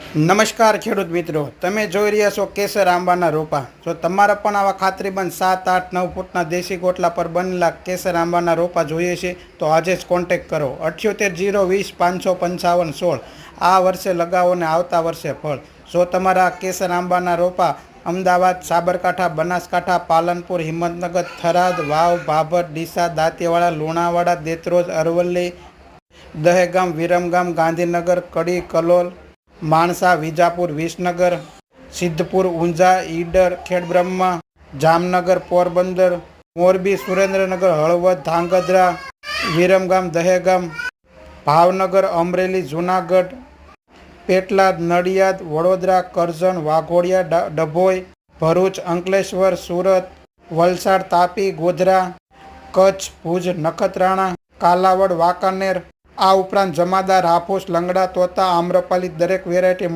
નમસ્કાર ખેડૂત મિત્રો, તમે જોઈ રહ્યા છો કેસર આંબાના રોપા. જો તમારા પણ આવા ખાતરીબંધ 7, 8, 9 ફૂટના દેશી ગોટલા પર બનેલા કેસર આંબાના રોપા જોઈએ છે તો આજે જ કોન્ટેક્ટ કરો 78 020 555 16. આ વર્ષે લગાવો ને આવતા વર્ષે ફળ. જો તમારા કેસર આંબાના રોપા અમદાવાદ, સાબરકાંઠા, બનાસકાંઠા, પાલનપુર, હિંમતનગર, થરાદ, વાવ, ભાભર, ડીસા, દાંતીવાડા, લુણાવાડા, દેત્રોજ, અરવલ્લી, દહેગામ, વિરમગામ, ગાંધીનગર, કડી, કલોલ, માણસા, વિજાપુર, વિસનગર, સિદ્ધપુર, ઊંઝા, ઈડર, ખેડબ્રહ્મા, જામનગર, પોરબંદર, મોરબી, સુરેન્દ્રનગર, હળવદ, ધાંગધ્રા, વિરમગામ, દહેગામ, ભાવનગર, અમરેલી, જૂનાગઢ, પેટલાદ, નડિયાદ, વડોદરા, કરજણ, વાઘોડિયા, ડભોઈ, ભરૂચ, અંકલેશ્વર, સુરત, વલસાડ, તાપી, ગોધરા, કચ્છ, ભુજ, નખત્રાણા, કાલાવડ, વાંકાનેર, આ ઉપરાંત જમાદાર, હાફૂસ, લંગડા, તોતા, આમ્રપાલી દરેક વેરાયટી